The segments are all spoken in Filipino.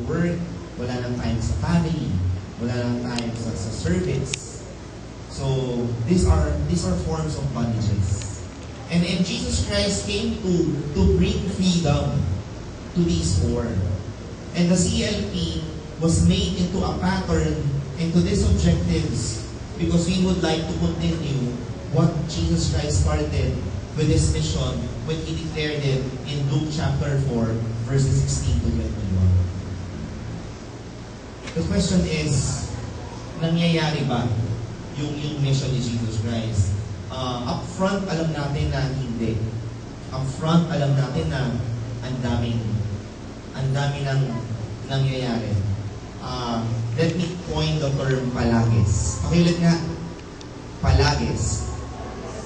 work, wala nang time sa family, wala nang time sa service. So, these are forms of bondages. And Jesus Christ came to bring freedom to these four. And the CLP was made into a pattern, into these objectives, because we would like to continue what Jesus Christ started with His mission when He declared it in Luke chapter 4, verses 16 to 21. The question is, nangyayari ba yung mission ni Jesus Christ? Up front, alam natin na hindi. Up front, alam natin na ang dami nang nangyayari. Let me coin the term palagis. Pakiulit nga. Palagis.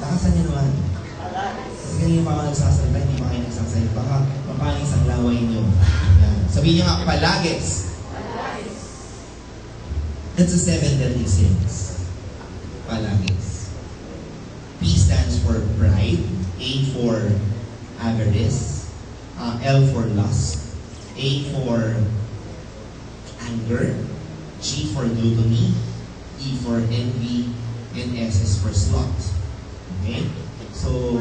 Lakasan niyo naman. Kasi ganyan pa ako nagsasalita, hindi pa kayo nagsasalita. Baka mapanis ang laway niyo. Yan. Sabihin niyo nga, palagis. That's the 7 deadly sins. Palagis. P stands for pride. A for avarice. L for lust. A for anger. G for gluttony. E for envy. And S is for sloth. Okay? So,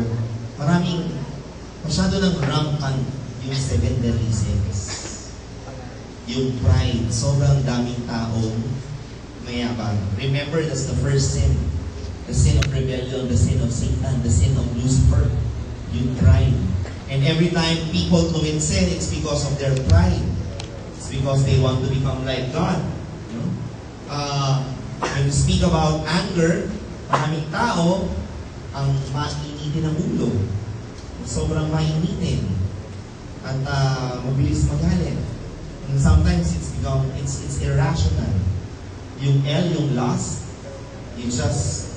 masyado ng rampant yung 7 deadly sins. Yung pride, sobrang daming taong mayabang. Remember, that's the first sin. The sin of rebellion, the sin of Satan, the sin of Lucifer. Yung pride. And every time people commit sin, it's because of their pride. It's because they want to become like God. You know? When we speak about anger, maraming tao ang mainitin ng ulo. Sobrang mainitin. At mabilis magalit. And sometimes it's irrational. Yung L, yung lust, you just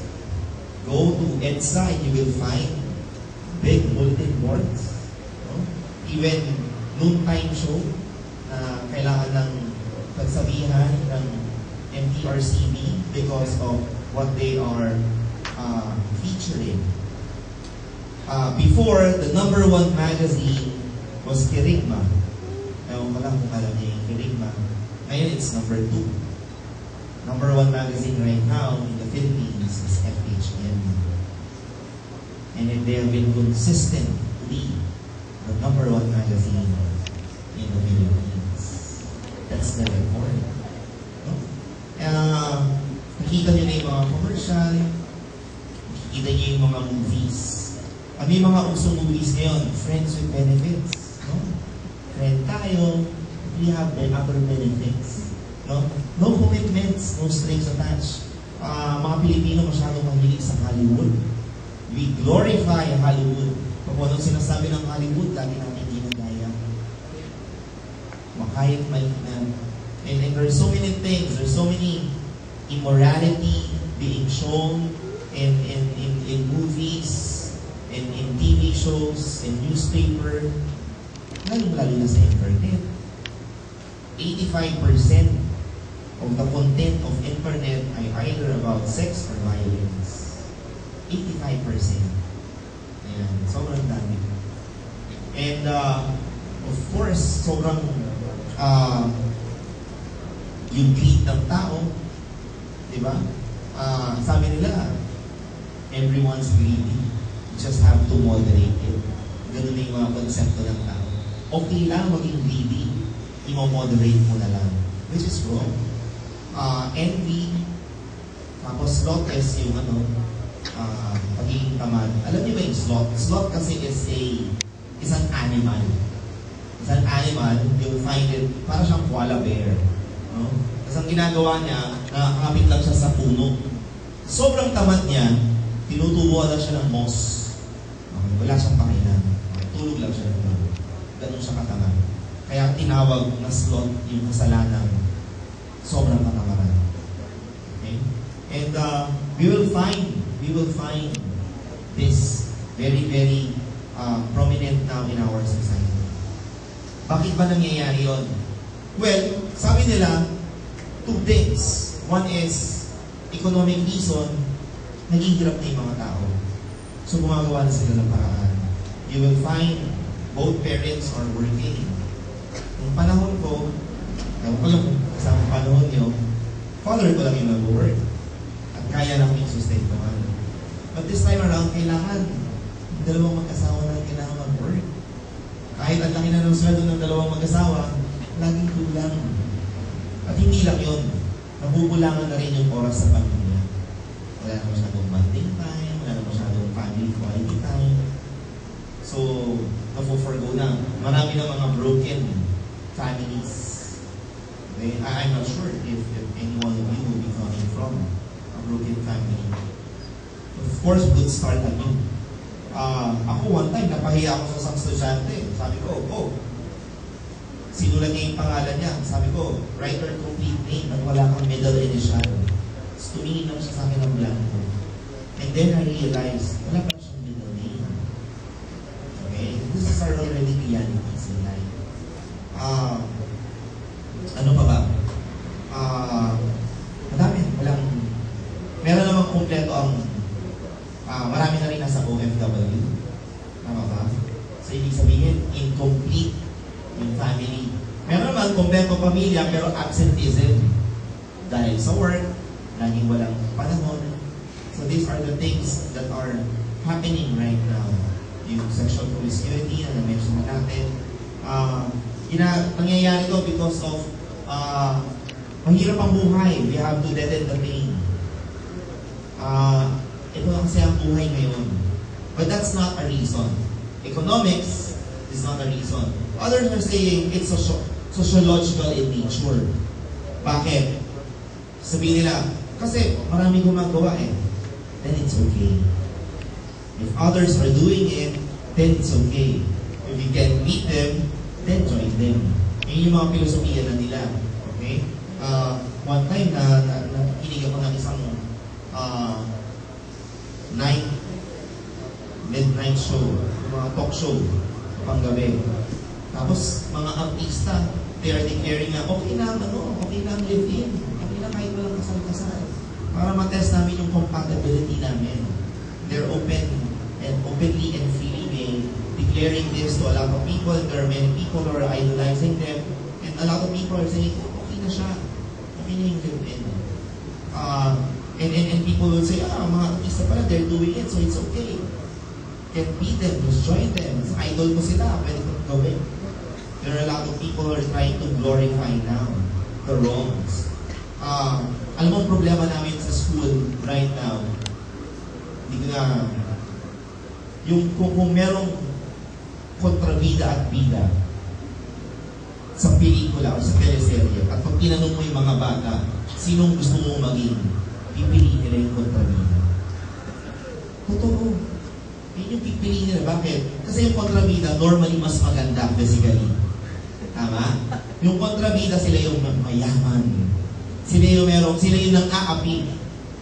go to EDSA and you will find big bulletin boards. No? Even noontime show na kailangan ng pagsabihan ng MTRCB because of what they are featuring. Before, the #1 magazine was Kirigma. Ewan ko lang kung alam niya yung Kirigma. Ngayon, it's #2. #1 magazine right now in the Philippines is FHM. And they have been consistently the #1 magazine in the Philippines. That's the record. No? Nakita nyo na yung mga commercial, nakikita nyo yung mga movies. Ano yung mga usong movies ngayon? Friends with benefits. No? Friend tayo, we have the other benefits. No? No commitments, no strings attached. Mga Pilipino masyadong mahilig sa Hollywood. We glorify Hollywood. Pag anong sinasabi ng Hollywood, lagi natin ginagaya. Makahit mainan. And there's so many things, there's so many immorality being shown in movies, in TV shows, in newspaper, lalo na sa internet. 85% of the content of internet ay either about sex or violence. 85%. Ayan, sobrang dami. And of course, sobrang yung greed ng tao, di ba? Sabi nila, everyone's greedy. You just have to moderate it. Ganun na yung mga konsepto ng tao. Okay lang maging greedy. I-moderate mo na lang. Which is wrong. Envy, tapos sloth is yung pagiging tamad. Alam niyo ba yung sloth? Sloth kasi is an animal. It's an animal, you'll find it, para siyang koala bear. No? Kasi ang ginagawa niya, nakakapit lang siya sa puno. Sobrang tamad niya, tinutubuan lang siya ng moss. Okay, wala siyang pakialam. Okay, tulog lang siya ng tulog. Ganun siya katamad. Kaya tinawag na sloth yung kasalanan. Sobrang katamaran. Okay? And we will find this very, very prominent now in our society. Bakit ba nangyayari yun? Well, sabi nila, two things. One is economic reason, naghihirap na yung mga tao. So gumagawa na sila ng paraan. You will find both parents are working. Nung panahon ko, father ko lang yung nag-work. At kaya namin sustentuhan. But this time around, kailangan dalawang mag-asawa na kailangan mag-work. Kahit ang laki na ng sweldo ng dalawang mag-asawa, laging kulang. At hindi lang yun. Nabubulangan na rin yung oras sa pamilya. Wala na masyadong bonding time, wala na masyadong family quality time. So, napo-forgo na. Marami na mga broken families. Okay? I'm not sure if any one of you will be coming from a broken family. Of course, good start na yun. Ako one time, napahiya ako sa isang estudyante. Sabi ko, sinulat niya yung pangalan niya. Sabi ko, write your complete name at wala kang middle initial. So, tumingin lang siya sa akin ng blanco. And then I realized, wala pa siyang middle name. Okay? This is our already realities in life. Ano pa ba? Madami. Meron namang kumpleto ang marami na rin nasa OFW. Tama ba? So, ibig sabihin, incomplete yung family. Meron naman kumpleto pamilya, pero absenteeism. Dahil sa work, laging walang panahon. So, these are the things that are happening right now. Yung sexual promiscuity na na-mention natin. Nangyayari to because of mahirap ang buhay. We have to deaden the pain. Ito lang kasi ang buhay ngayon. But that's not a reason. Economics is not a reason. Others are saying it's sociological in nature. Bakit? Sabihin nila, kasi marami gumagawa eh. Then it's okay. If others are doing it, then it's okay. If you can meet them, then join them. Yun yung mga filosofiya na nila. Okay? One time nakinig ako ng isang midnight show, mga talk show, panggabi. Tapos, mga artista, they are declaring na, okay lang live-in. Okay lang kahit walang kasal-kasal. Para matest namin yung compatibility namin. They're openly and freely gay, declaring this to a lot of people. There are many people who are idolizing them. And a lot of people are saying, okay na siya. Okay na yung live-in. And people will say, mga artista pala, they're doing it, so it's okay. Can be them, just join them. Idol mo sila, pwede kong gawin. There are a lot of people who are trying to glorify now the wrongs. Alam mo ang problema namin sa school right now, kung merong kontrabida at bida sa pelikula o sa teleserye, at pag tinanong mo yung mga bata, sinong gusto mong maging, pipiliin nila yung kontrabida. Totoo. Yun yung pipiliin nila. Bakit? Kasi yung kontrabida, normally mas maganda physically. Tama? Yung kontrabida, sila yung mayaman. Sila yung nang-aapi.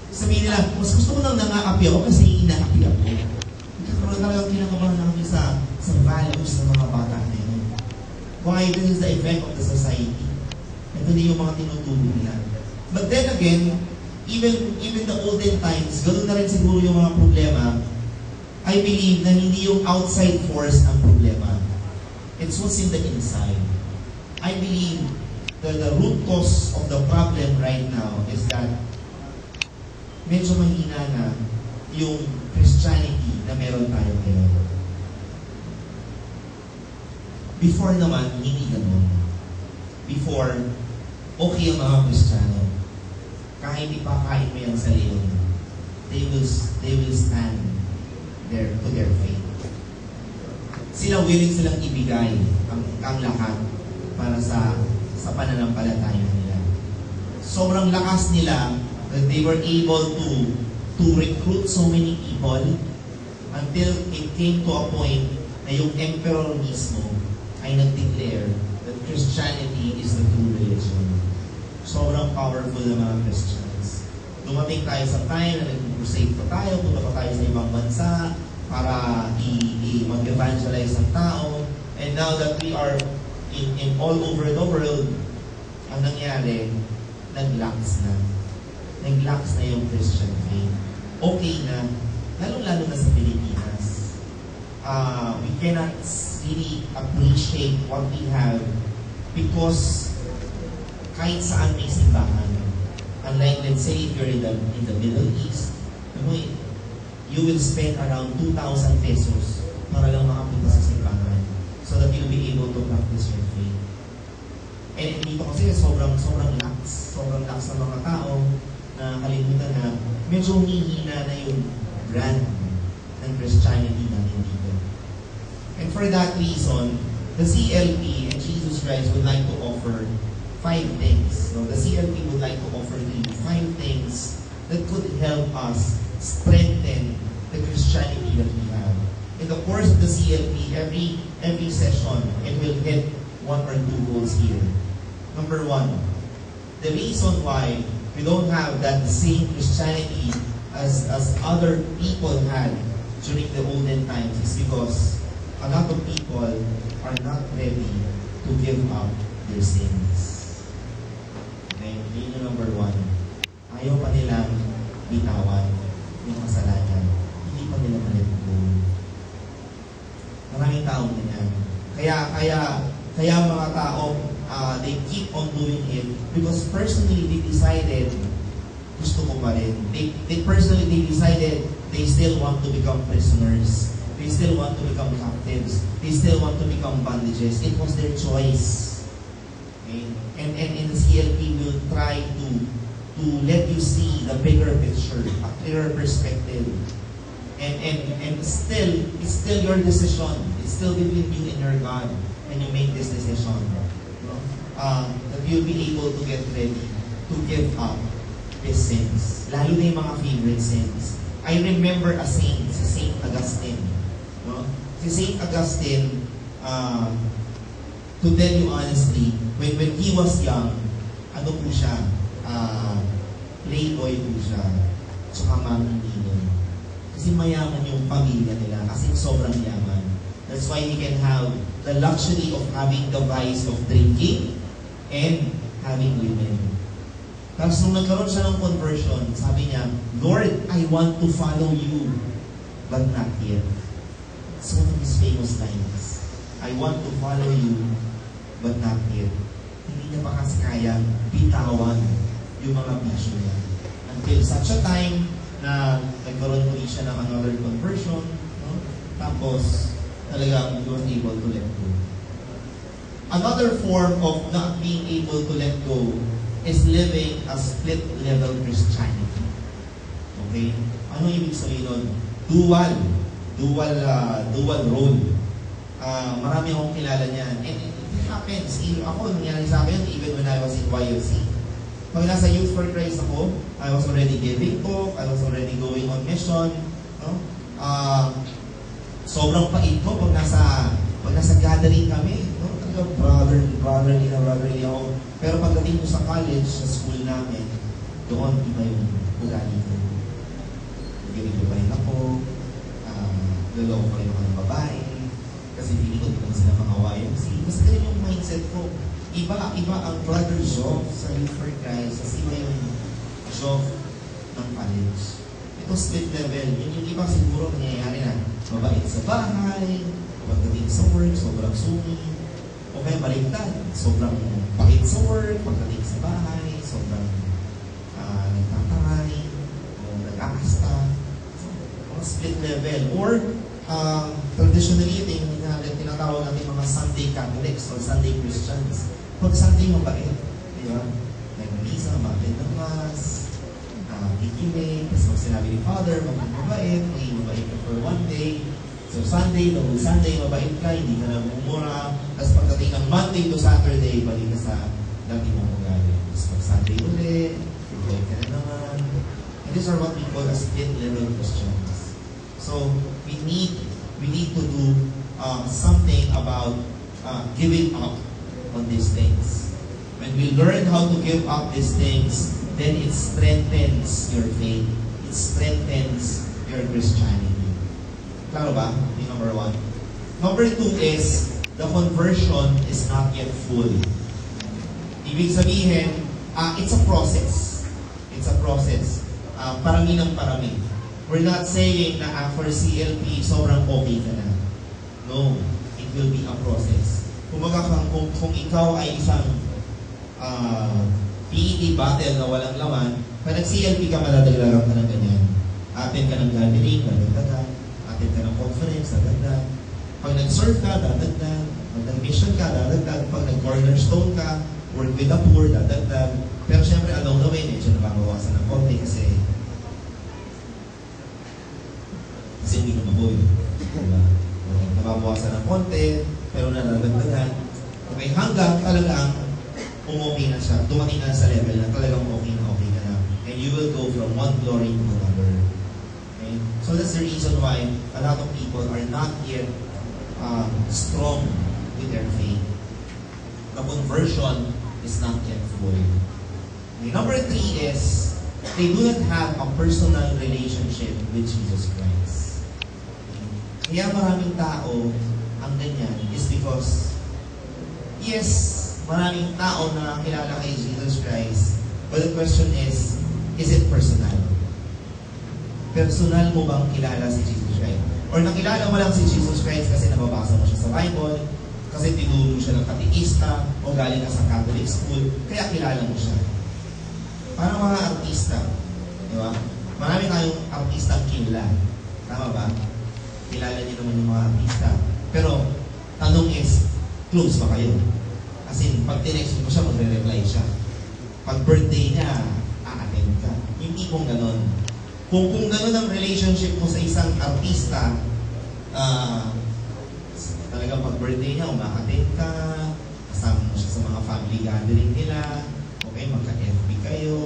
Sabihin nila, mas gusto ko nang nang-aapi ako kasi inaapi ako. Nagkakaroon talagang kinakabahan na kami sa values ng mga bata na yun. Why? This is the effect of the society. Ito din yung mga tinutulong nila. But then again, even the olden times, ganoon na rin siguro yung mga problema. I believe na hindi yung outside force ang problema. It's what's in the inside. I believe that the root cause of the problem right now is that medyo mahina na yung Christianity na meron tayo ngayon. Before naman, hindi ganun. Before, okay ang mga Kristiyano. Kahit ipakain mo yung sarili, they will stand there to their faith. Willing silang ibigay ang lahat para sa pananampalataya nila. Sobrang lakas nila that they were able to recruit so many people until it came to a point na yung emperor mismo ay nag-declare that Christianity is the true religion. Sobrang powerful ng mga Christians. Dumating tayo sa time na nag-crusade pa tayo, punta pa tayo sa ibang bansa para mag-evangelize ng tao. And now that we are in all over the world, ang nangyari, nag-lax na. Nag-lax na yung Christian faith. Okay na, lalong-lalo na sa Pilipinas. We cannot really appreciate what we have because kahit saan may simbahan. Unlike, let's say, if you're in the Middle East, you will spend around 2,000 pesos para lang makapunta sa simbahan so that you'll be able to practice your faith. And dito kasi sobrang lax ng mga tao na kalimutan na medyo humihina na yung brand ng Christianity natin dito. And for that reason, the CLP and Jesus Christ would like to offer 5 things. So the CLP would like to offer you 5 things that could help us strengthen the Christianity that we have. In the course of the CLP, every session, it will hit 1 or 2 goals here. Number 1, the reason why we don't have that same Christianity as other people had during the olden times is because a lot of people are not ready to give up their sins. Okay? Yun yung number 1. Ayaw pa nilang bitawan yung kasalanan. Hindi pa nila ma-let go. Maraming taong ganyan. Kaya mga tao, they keep on doing it because personally they decided gusto ko pa rin. They personally decided they still want to become prisoners. They still want to become captives. They still want to become bondages. It was their choice. Okay? And in the CLP, we'll try to let you see the bigger picture, a clearer perspective. And still, it's still your decision. It's still between you and your God when you make this decision. That you'll be able to get ready to give up these sins. Lalo na yung mga favorite sins. I remember a saint, si Saint Augustine. No? Si Saint Augustine, to tell you honestly, when he was young, ano po siya, playboy po siya, tsaka maninino. Kasi mayaman yung pamilya nila, kasi sobrang yaman. That's why he can have the luxury of having the vice of drinking and having women. Tapos nung nagkaroon siya ng conversion, sabi niya, Lord, I want to follow you, but not yet. It's one of his famous lines. I want to follow you, but not yet. Hindi niya pa kasi kaya bitawan yung mga bisyo niya. Until such a time na nagkaroon muli siya ng another conversion, no? Tapos talagang he was able to let go. Another form of not being able to let go is living a split-level Christianity. Okay? Ano ibig sabihin nun? Dual role. Marami akong kilala niyan. And it happens. Ako, nangyari sa akin even when I was in YFC. Pag nasa Youth for Christ ako, I was already giving talk, I was already going on mission. No? Sobrang pait ko pag nasa gathering kami. No? Brotherly ako. Pero pagdating ko sa college, sa school namin, doon iba yung ugali ko. Ganito pa rin ako, lalo ko rin ako ng babae, kasi hindi ko naman sila mga YMC. Basta ganun yung mindset ko. Iba ang brother job sa Youth for Christ, kasi iba yung job ng college. Ito split level. Yung iba siguro nangyayari na mabait sa bahay, pagdating sa work, sobrang sungi. O kaya baliktad, sobrang pahit sa work, pagdating sa bahay, sobrang nagtatangay, o nag-aasta. So, mga split level. Or, traditionally, tinatawag natin mga Sunday Catholics or Sunday Christians. Pag Sunday, mabait. Di ba? Nag-misa, mabait ng Mass, kikinig, kasi pag sinabi ni Father, mabait ka for one day. So Sunday, the whole Sunday, mabait ka, hindi ka na bumura. Tapos pagdating ng Monday to Saturday, balik ka sa dati mong ugali. Tapos pag Sunday ulit, mabait ka na naman. And these are what we call as split-level Christians. So we need to do something about giving up on these things. When we learn how to give up these things, then it strengthens your faith. It strengthens your Christianity. Klaro ba? Yung number 1. Number 2 is, the conversion is not yet full. Ibig sabihin, it's a process. It's a process. Parami ng parami. We're not saying na after CLP, sobrang okay ka na. No. It will be a process. Kung ikaw ay isang PED bottle na walang laman, pag nag-CLP ka, madadaglagan ka ng ganyan. Atin ka ng gathering, dadagdagan. Atin ka ng conference, dadagdag. Pag nag-serve ka, dadagdag. Pag nag-mission ka, dadagdag. Pag nag-cornerstone ka, work with the poor, dadagdag. Pero syempre, along the way, medyo nababawasan ng konti kasi hindi ko mabuhay. Diba? Nababawasan ng konti, pero nadadagdagan. Okay, hanggang talagang umuwi na siya, dumating na sa level na talagang okay ka na. And you will go from one glory to another. Okay? So that's the reason why a lot of people are not yet strong with their faith. The conversion is not yet full. Okay. Number 3 is, they do not have a personal relationship with Jesus Christ. Okay. Kaya maraming tao ang ganyan is because, yes, maraming tao na kilala kay Jesus Christ, but the question is it personal? Personal mo bang kilala si Jesus Christ? Or nakilala mo lang si Jesus Christ kasi nababasa mo siya sa Bible, kasi tinuro siya ng katekista, o galing ka sa Catholic school, kaya kilala mo siya. Parang mga artista, di ba? Marami tayong artistang kilala. Tama ba? Kilala niyo naman yung mga artista. Pero, tanong is, close ba kayo? As in, pag tinext mo siya, magre-reply siya. Pag birthday niya, a-attend ka. Yung tipong ganon. Kung ganon ang relationship mo sa isang artista, talagang pag birthday niya, umakatin ka, kasama mo siya sa mga family gathering nila, okay, magka-FB kayo,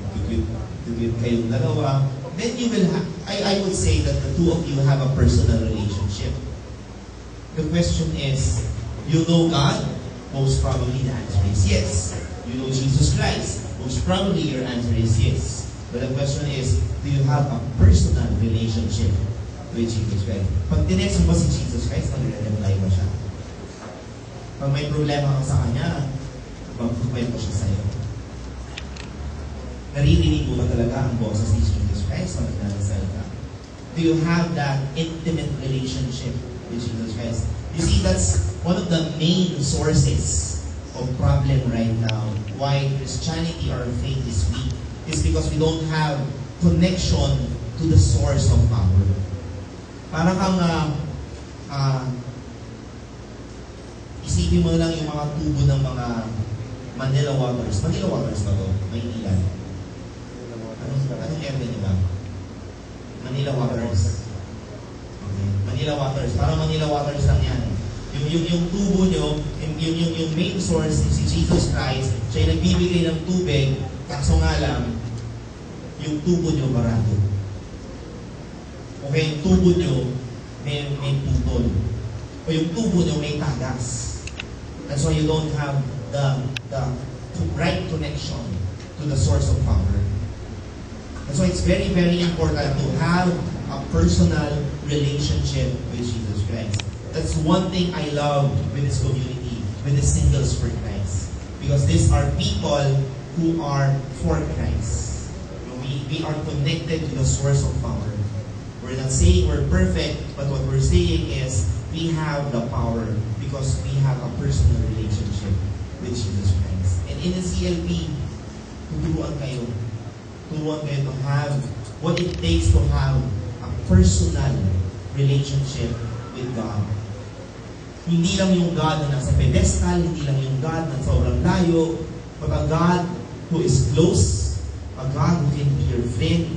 mag-tweet kayong dalawa, then you will have, I would say that the two of you have a personal relationship. The question is, you know God? Most probably the answer is yes. You know Jesus Christ? Most probably your answer is yes. But the question is, do you have a personal relationship with Jesus Christ? Pag tinext mo ba si Jesus Christ, magre-reply ba siya? Pag may problema ka sa kanya, magpukwento siya sa'yo. Naririnig mo ba talaga ang boses ni Jesus Christ o nagdadasal ka? Do you have that intimate relationship with Jesus Christ? You see, that's one of the main sources of problem right now. Why Christianity or faith is weak is because we don't have connection to the source of power. Parang kang isipin mo lang yung mga tubo ng mga Manila Waters. Manila Waters ba ito? Maynila. Anong area niyo ba? Manila Waters. Okay. Manila Waters. Parang Manila Waters lang yan. Yung tubo nyo, yung main source si Jesus Christ, siya yung nagbibigay ng tubig, kaso nga lang, yung tubo nyo barado. Okay, yung tubo nyo may putol. O yung tubo nyo may tagas. That's why you don't have the right connection to the source of power. That's why it's very, very important to have a personal relationship with Jesus Christ. That's one thing I love with this community, with the Singles for Christ. Because these are people who are for Christ. We are connected to the source of power. We're not saying we're perfect, but what we're saying is we have the power because we have a personal relationship with Jesus Christ. And in the CLP, turuan kayo to have what it takes to have a personal relationship with God. Hindi lang yung God na nasa pedestal, hindi lang yung God na sobrang layo, but a God who is close, a God who can be your friend,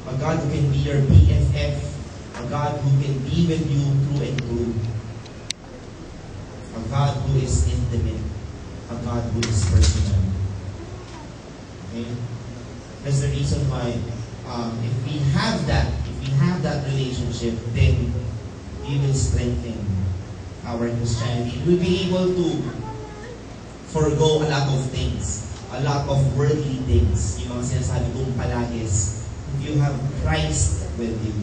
a God who can be your BFF, a God who can be with you through and through, a God who is intimate, a God who is personal. Okay? That's the reason why if we have that relationship, then we will strengthen our Christianity. We'll be able to forgo a lot of things, a lot of worldly things. Yung mga sinasabi kong palagis, if you have Christ with you,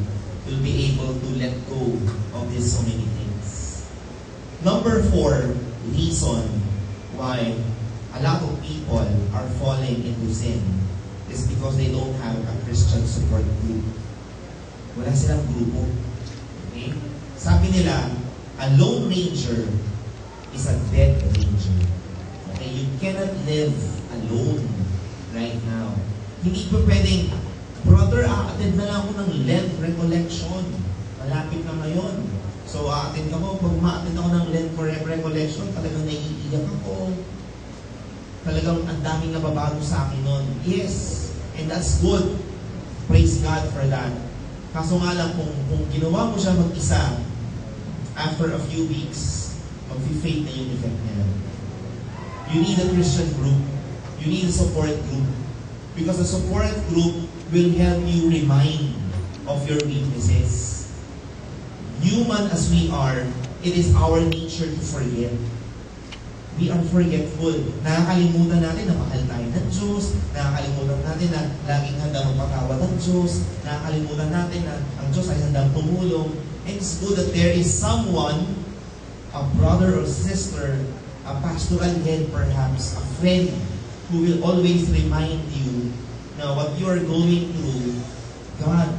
you'll be able to let go of these so many things. Number 4 reason why a lot of people are falling into sin is because they don't have a Christian support group. Wala silang grupo. Okay? Sabi nila, a lone ranger is a dead ranger. Okay? You cannot live alone. right now. Hindi pa pwedeng, brother, a-attend na lang ako ng Lent recollection. Malapit na ngayon. So, a-attend ako. Pag ma-attend ako ng Lent recollection, talagang naiiyak ako. Talagang ang daming nababago sa akin nun. Yes, and that's good. Praise God for that. Kaso nga lang, kung ginawa mo siya mag-isa, after a few weeks, mag-fade na yung effect niya. You need a Christian group. You need a support group. Because a support group will help you remind of your weaknesses. Human as we are, it is our nature to forget. We are forgetful. Nakakalimutan natin na mahal tayo ng Diyos. Nakakalimutan natin na laging handang magpatawad ng Diyos. Nakakalimutan natin na ang Diyos ay handang tumulong. And it's good that there is someone, a brother or sister, a pastoral head perhaps, a friend, who will always remind you na what you are going through, God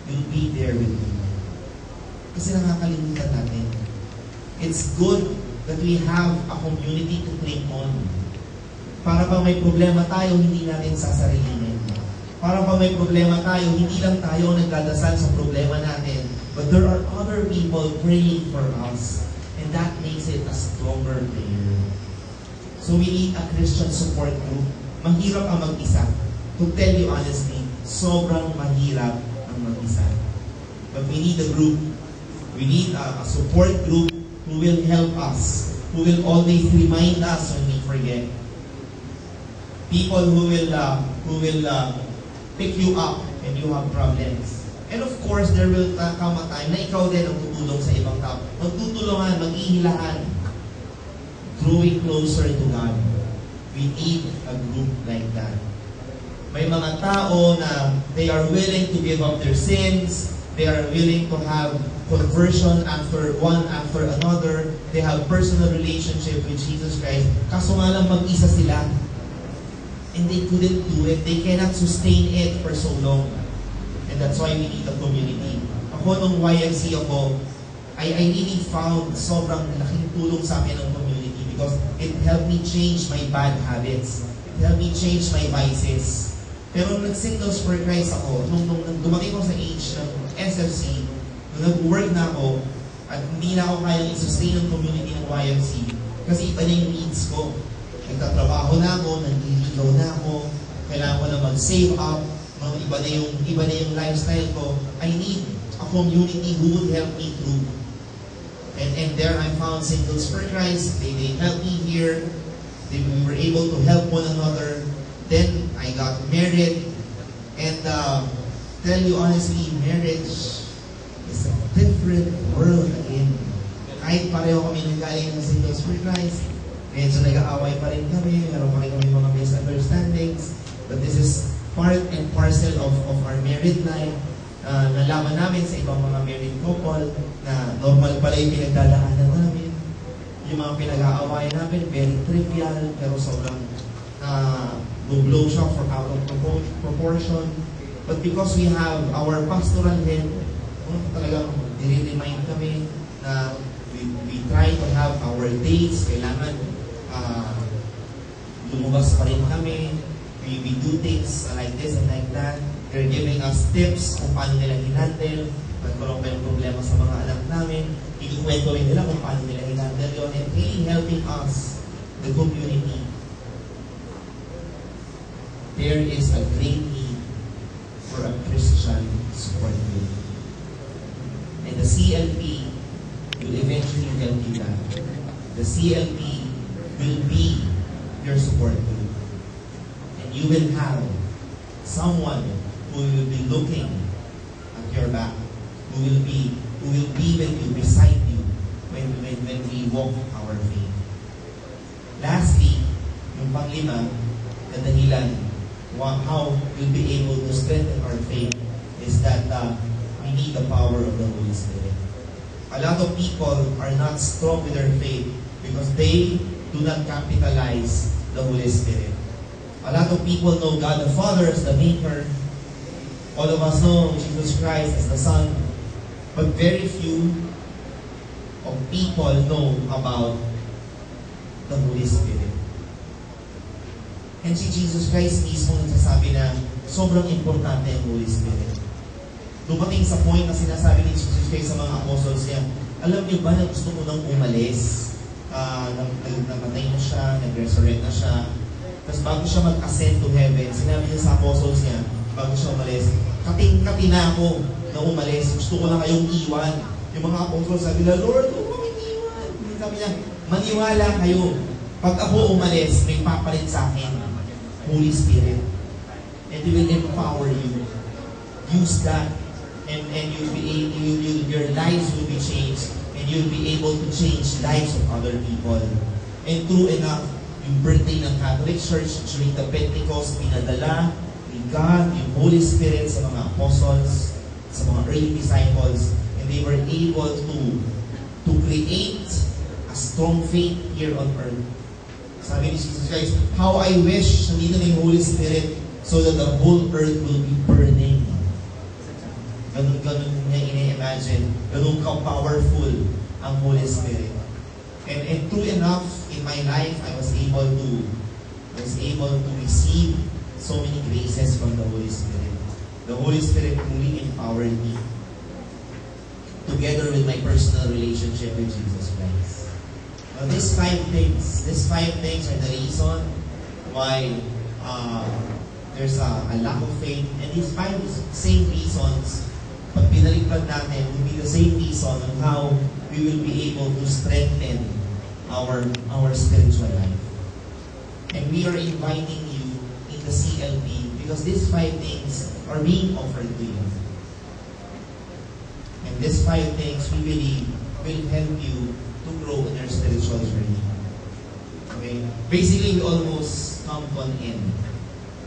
will be there with you. Kasi nakakalimutan natin. It's good that we have a community to cling on. Para pag may problema tayo, hindi natin sasarilinin. Para pag may problema tayo, hindi lang tayo nagdadasal sa problema natin, but there are other people praying for us. And that makes it a stronger prayer. So we need a Christian support group. Mahirap ang mag-isa. To tell you honestly, sobrang mahirap ang mag-isa. But we need a group. We need a support group who will help us, who will always remind us when we forget. People who will pick you up when you have problems. And of course, there will come a time na ikaw din ang tutulong sa ibang tao. Magtutulungan, maghihilahan, growing closer to God. We need a group like that. May mga tao na they are willing to give up their sins. They are willing to have conversion one after another. They have personal relationship with Jesus Christ. Kaso nga lang mag-isa sila. And they couldn't do it. They cannot sustain it for so long. And that's why we need a community. Ako nung YMC ako, I really found sobrang laking tulong sa akin ng community because it helped me change my bad habits. It helped me change my vices. Pero nung nag-singles for Christ ako, nung dumating ako sa age ng SFC, nung nag-work na ako, at hindi na ako kaya i-sustain ng community ng YMC, kasi iba na yung needs ko. Nagtatrabaho na ako, nandiligaw na ako, kailangan ko na mag-save up, iba na yung lifestyle ko. I need a community who would help me through. And there I found Singles for Christ. They helped me here. We were able to help one another. Then I got married. And tell you honestly, marriage is a different world again. Kahit pareho kami nanggaling ng Singles for Christ, medyo nag-aaway pa rin kami, meron pa rin kami mga misunderstandings. But this is part and parcel of our married life. Nalaman namin sa ibang mga married couple na normal pala yung pinagdadaanan namin. Yung mga pinag-aawayan namin, very trivial, pero sobrang blow siya for out of proportion. But because we have our pastoral head, talagang nire-remind kami na we try to have our dates, kailangan lumabas pa rin kami. We do things like this and like that. They're giving us tips kung paano nila hinandle. Nagkaroon pa yung problema sa mga anak namin. Ikukwento rin nila kung paano nila hinandle yun. And really helping us, the community. There is a great need for a Christian support group. And the CLP will eventually help you that. The CLP will be your support group. You will have someone who will be looking at your back, who will be with you, beside you, when we walk our faith. Lastly, yung panglima na dahilan how we'll be able to strengthen our faith is that we need the power of the Holy Spirit. A lot of people are not strong with their faith because they do not capitalize the Holy Spirit. A lot of people know God the Father as the Maker. All of us know Jesus Christ as the Son. But very few of people know about the Holy Spirit. And si Jesus Christ mismo nagsasabi na sobrang importante ang Holy Spirit. Dumating sa point na sinasabi ni Jesus Christ sa mga apostles niya, alam niyo ba na gusto mo nang umalis? Namatay na siya, nag-resurrect na siya. Tapos bago siya mag-ascend to heaven, sinabi niya sa apostles niya, bago siya umalis, kating-kati na ako na umalis. Gusto ko lang kayong iwan. Yung mga apostles sabi nila, Lord, huwag mo iwan. Sabi niya, maniwala kayo. Pag ako umalis, may papalit sa akin, Holy Spirit. And He will empower you. Use that. And your lives will be changed. And you'll be able to change lives of other people. And true enough, yung birthday ng Catholic Church during the Pentecost, pinadala ni God, yung Holy Spirit sa mga apostles, sa mga early disciples, and they were able to create a strong faith here on earth. Sabi ni Jesus Christ, how I wish nandito na yung Holy Spirit so that the whole earth will be burning. Ganun niya ini-imagine. Ganun ka-powerful ang Holy Spirit. And true enough, in my life, I was able to receive so many graces from the Holy Spirit. The Holy Spirit truly empowered me together with my personal relationship with Jesus Christ. Now, these five things are the reason why there's a lack of faith. And these five same reasons, pag pinaliktad natin, will be the same reason on how we will be able to strengthen our spiritual life. And we are inviting you in the CLP because these five things are being offered to you. And these five things, we believe, will help you to grow in your spiritual journey. Okay? Basically, we almost come to an end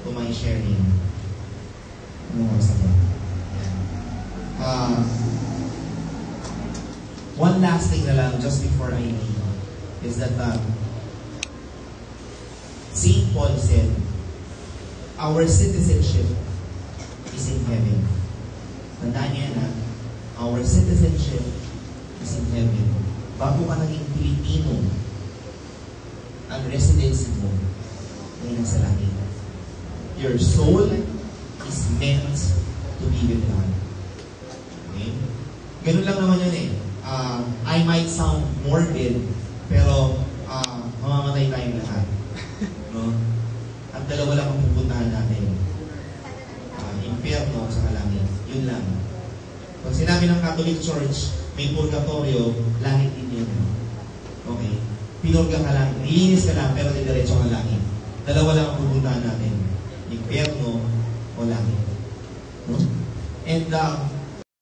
to my sharing. One last thing na lang, just before I leave, is that St. Paul said, our citizenship is in heaven. Tandaan niya na, our citizenship is in heaven. Bago ka naging Pilipino, ang residency mo ay nasa langit. Your soul is meant to be with God. Okay? Ganun lang naman yun eh. I might sound morbid, pero mamamatay tayong lahat. No? At dalawa lang ang pupuntahan natin. Impyerno sa langit. Yun lang. Pag sinabi ng Catholic Church, may purgatorio, langit din yun. Okay? Pinurga ka lang, nilinis ka lang, pero didiretso ka langit. Dalawa lang ang pupuntahan natin. Impyerno o langit. No? And